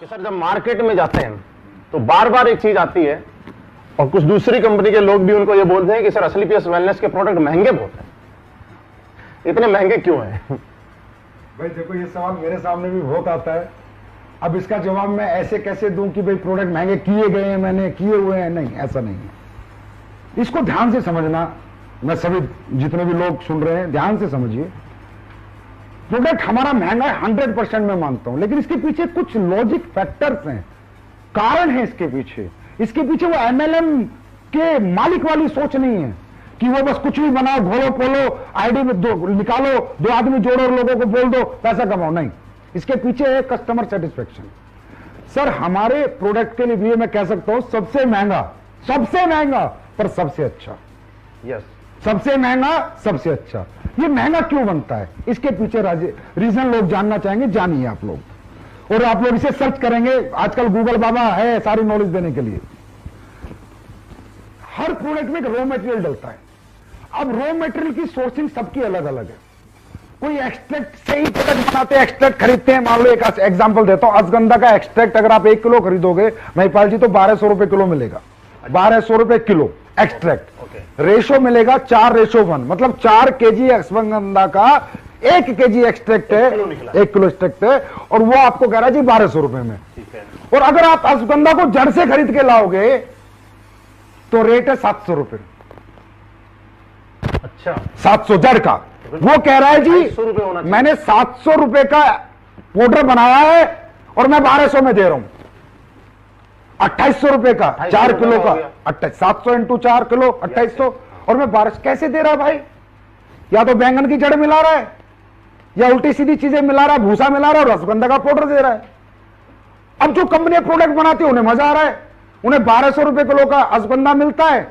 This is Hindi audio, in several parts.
कि सर जब मार्केट में जाते हैं तो बार बार एक चीज आती है और कुछ दूसरी कंपनी के लोग भी उनको ये बोलते हैं कि सर असली पीएस वेलनेस के प्रोडक्ट महंगे बहुत हैं, इतने महंगे क्यों हैं? भाई देखो, ये सवाल मेरे सामने भी बहुत आता है। अब इसका जवाब मैं ऐसे कैसे दूं कि भाई प्रोडक्ट महंगे किए गए हैं, मैंने किए हुए हैं? नहीं, ऐसा नहीं है। इसको ध्यान से समझना। मैं सभी जितने भी लोग सुन रहे हैं ध्यान से समझिए। प्रोडक्ट हमारा महंगा है 100% मैं मानता हूं, लेकिन इसके पीछे कुछ लॉजिक फैक्टर्स हैं, कारण है इसके पीछे। इसके पीछे वो एमएलएम के मालिक वाली सोच नहीं है कि वो बस कुछ भी बनाओ, घोलो पोलो, आईडी में दो निकालो, 2 आदमी जोड़ो और लोगों को बोल दो पैसा कमाओ। नहीं, इसके पीछे है कस्टमर सेटिस्फेक्शन। सर हमारे प्रोडक्ट के लिए मैं कह सकता हूं सबसे महंगा पर सबसे अच्छा। यस, सबसे महंगा सबसे अच्छा। ये महंगा क्यों बनता है, इसके पीछे रीजन लोग जानना चाहेंगे, जानिए आप लोग। और आप लोग इसे सर्च करेंगे, आजकल गूगल बाबा है सारी नॉलेज देने के लिए। हर प्रोडक्ट में एक रॉ मटेरियल डलता है। अब रॉ मटेरियल की सोर्सिंग सबकी अलग अलग है। कोई एक्सट्रैक्ट से ही प्रोडक्ट बनाते हैं, एक्सट्रैक्ट खरीदते हैं। मान लो एक एग्जांपल देता हूं, अश्वगंधा का एक्सट्रैक्ट अगर आप 1 किलो खरीदोगे महिपाल जी तो 1200 रुपए किलो मिलेगा। 1200 रुपए किलो एक्सट्रैक्ट। रेशो मिलेगा 4:1, मतलब 4 केजी अश्वगंधा का 1 केजी एक्सट्रैक्ट है, 1 किलो एक्सट्रैक्ट है, और वो आपको कह रहा है जी 1200 रुपए में। और अगर आप अश्वगंधा को जड़ से खरीद के लाओगे तो रेट है 700 रुपए। अच्छा, 700 जड़ का। वो कह रहा है जी मैंने 700 रुपए का पाउडर बनाया है और मैं 1200 में दे रहा हूं। 2800 रुपए का 4 किलो का, 700 इंटू 4 किलो 2800, और मैं 1200 कैसे दे रहा भाई? या तो बैंगन की जड़ मिला रहा है, या उल्टी सीधी चीजें मिला रहा है, भूसा मिला रहा है, और रसगंधा का पाउडर दे रहा है। अब जो कंपनी प्रोडक्ट बनाती है उन्हें मजा आ रहा है, उन्हें 1200 रुपए किलो का अश्वगंधा मिलता है,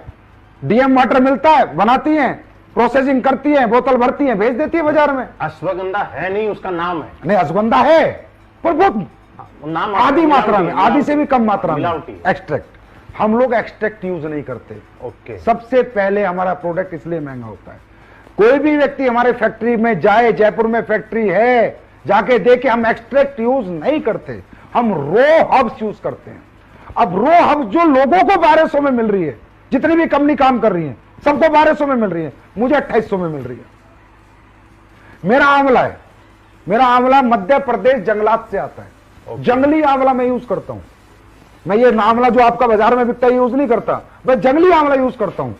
डीएम वाटर मिलता है, बनाती है, प्रोसेसिंग करती है, बोतल भरती है, भेज देती है बाजार में। अश्वगंधा है नहीं, उसका नाम है। नहीं, अश्वगंधा है पर बहुत नाम आधी मात्रा में, आधी से भी कम मात्रा में मिलावटी एक्सट्रैक्ट। हम लोग एक्सट्रैक्ट यूज नहीं करते। ओके। सबसे पहले हमारा प्रोडक्ट इसलिए महंगा होता है। कोई भी व्यक्ति हमारे फैक्ट्री में जाए, जयपुर में फैक्ट्री है, जाके देखे, हम एक्सट्रैक्ट यूज नहीं करते, हम रो हब्स यूज करते हैं। अब रो हब्स जो लोगों को 1200 में मिल रही है, जितनी भी कंपनी काम कर रही है सबको 1200 में मिल रही है, मुझे 2800 में मिल रही है। मेरा आंवला है, मेरा आंवला मध्य प्रदेश जंगलात से आता है। जंगली आंवला मैं यूज करता हूं। मैं ये आंवला जो आपका बाजार में बिकता है यूज नहीं करता, मैं जंगली आंवला यूज करता हूं।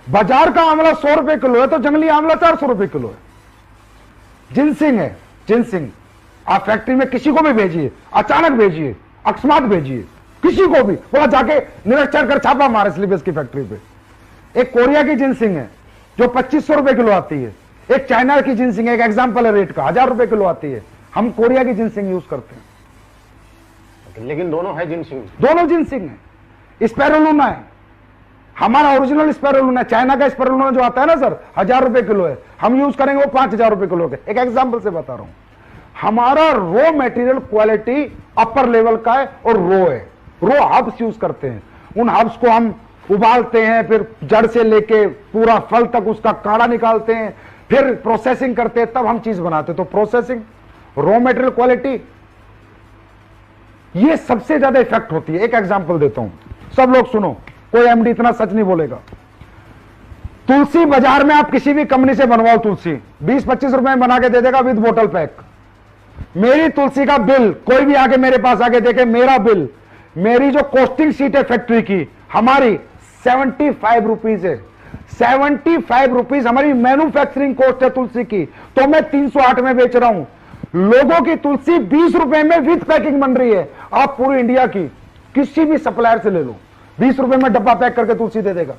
बाजार का आंवला 100 रुपए किलो है तो जंगली आंवला 400 रुपए किलो है। जिनसिंग है, जिनसिंग आप फैक्ट्री में किसी को भी भेजिए, अचानक भेजिए, अकस्मात भेजिए, किसी को भी बोला जाके निरीक्षण कर छापा मारे स्लीपेस की फैक्ट्री पे। एक कोरिया की जिनसिंग है जो 2500 रुपए किलो आती है, एक चाइना की जिनसिंग है, एक एग्जाम्पल है रेट का, 1000 रुपए किलो आती है। हम कोरिया की जिनसिंग यूज करते हैं। लेकिन दोनों है जिनसिंग, दोनों जिनसिंग है। स्पैरुलिना है, हमारा ओरिजिनल स्पैरुलिना, चाइना का स्पैरुलिना जो आता है ना सर 1000 रुपए किलो है, हम यूज करेंगे वो 5000 रुपए किलो के। एक एग्जांपल से बता रहा हूं। हमारा raw material quality upper level का है और रो है, रो हब्स यूज करते हैं। उन हब्स को हम उबालते हैं, फिर जड़ से लेके पूरा फल तक उसका काढ़ा निकालते हैं, फिर प्रोसेसिंग करते हैं, तब हम चीज बनाते हैं। तो प्रोसेसिंग, रो मटेरियल क्वालिटी, ये सबसे ज्यादा इफेक्ट होती है। एक एग्जांपल देता हूं, सब लोग सुनो, कोई एमडी इतना सच नहीं बोलेगा। तुलसी बाजार में आप किसी भी कंपनी से बनवाओ, तुलसी 20-25 रुपए में बना के दे देगा विद बोतल पैक। मेरी तुलसी का बिल, कोई भी आके मेरे पास आके देखे, मेरा बिल, मेरी जो कॉस्टिंग शीट है फैक्ट्री की, हमारी 75 रुपीज है। 75 रुपीज हमारी मैन्युफैक्चरिंग कॉस्ट है तुलसी की, तो मैं 308 में बेच रहा हूं। लोगों की तुलसी 20 रुपए में विद पैकिंग बन रही है। आप पूरी इंडिया की किसी भी सप्लायर से ले लो, 20 रुपए में डब्बा पैक करके तुलसी दे देगा।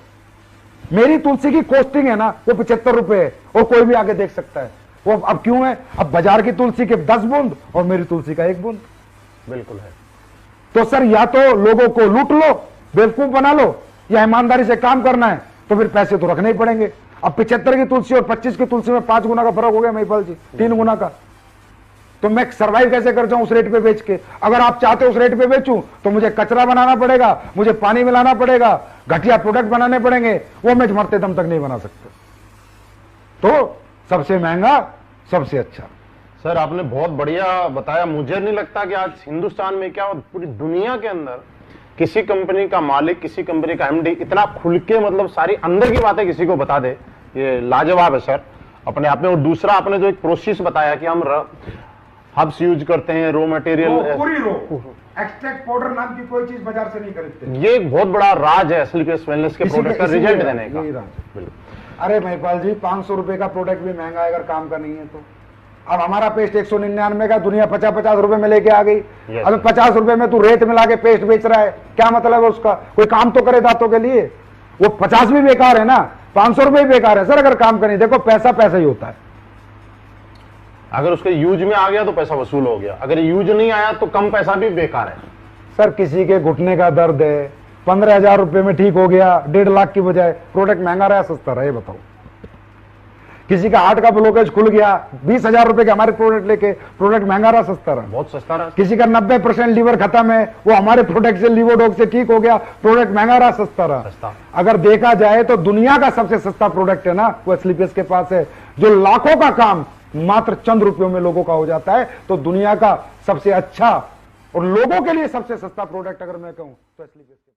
मेरी तुलसी की कॉस्टिंग है ना वो 75 रुपए है, और कोई भी आगे देख सकता है वो। अब क्यों है? अब बाजार की तुलसी के 10 बूंद और मेरी तुलसी का 1 बूंद। बिल्कुल है। तो सर या तो लोगों को लूट लो, बेवकूफ बना लो, या ईमानदारी से काम करना है तो फिर पैसे तो रखने ही पड़ेंगे। अब 75 की तुलसी और 25 की तुलसी में 5 गुना का फर्क हो गया महिपाल जी, 3 गुना का। तो मैं सर्वाइव कैसे कर जाऊं उस रेट पे बेच के? अगर आप चाहते हो उस रेट पे बेचूं तो मुझे कचरा बनाना पड़ेगा, मुझे पानी मिलाना पड़ेगा, घटिया प्रोडक्ट बनाने पड़ेंगे, वो मैं मरते दम तक नहीं बना सकते। तो सबसे महंगा सबसे अच्छा। सर आपने बहुत बढ़िया बताया। मुझे नहीं लगता कि आज हिंदुस्तान में क्या और पूरी दुनिया के अंदर किसी कंपनी का मालिक, किसी कंपनी का एमडी इतना खुल के मतलब सारी अंदर की बातें किसी को बता दे, ये लाजवाब है सर अपने आप में। और दूसरा आपने जो एक प्रोसेस बताया कि हम हब्स यूज करते हैं, रॉ मटेरियल, पूरी रो एक्सट्रैक्ट पाउडर नाम की कोई चीज बाजार से नहीं खरीदते। ये एक बहुत बड़ा राज है एसलीपीएस वेलनेस के प्रोडक्ट का रिजल्ट देने का। बिल्कुल। अरे महिपाल जी 500 रुपए का प्रोडक्ट भी महंगा है अगर काम का नहीं है तो। अब हमारा पेस्ट 199 का दुनिया 50-50 रुपए में लेके आ गई। अब 50 रुपए में तू रेत मिला के पेस्ट बेच रहा है, क्या मतलब है उसका? कोई काम तो करे दांतों के लिए। वो 50 भी बेकार है ना, 500 रुपए भी बेकार है सर अगर काम का नहीं। देखो पैसा पैसा ही होता है। अगर उसके यूज में आ गया तो पैसा वसूल हो गया, अगर यूज नहीं आया तो कम पैसा भी बेकार है। सर किसी के घुटने का दर्द है 15,000 रुपए में ठीक हो गया, 1.5 लाख की बजाय, प्रोडक्ट महंगा रहा सस्ता रहा, ये बताओ। किसी का हार्ट का ब्लॉकेज खुल गया 20,000 रुपए के हमारे प्रोडक्ट लेके, प्रोडक्ट महंगा रहा सस्ता रहा? बहुत सस्ता रहा। किसी का 90% लीवर खत्म है, वो हमारे प्रोडक्ट से लीवोडॉग से ठीक हो गया, प्रोडक्ट महंगा रहा सस्ता रहा? अगर देखा जाए तो दुनिया का सबसे सस्ता प्रोडक्ट है ना वो एसलीपीएस के पास है, जो लाखों का काम मात्र चंद रुपयों में लोगों का हो जाता है। तो दुनिया का सबसे अच्छा और लोगों के लिए सबसे सस्ता प्रोडक्ट अगर मैं कहूं तो एसलीपीएस।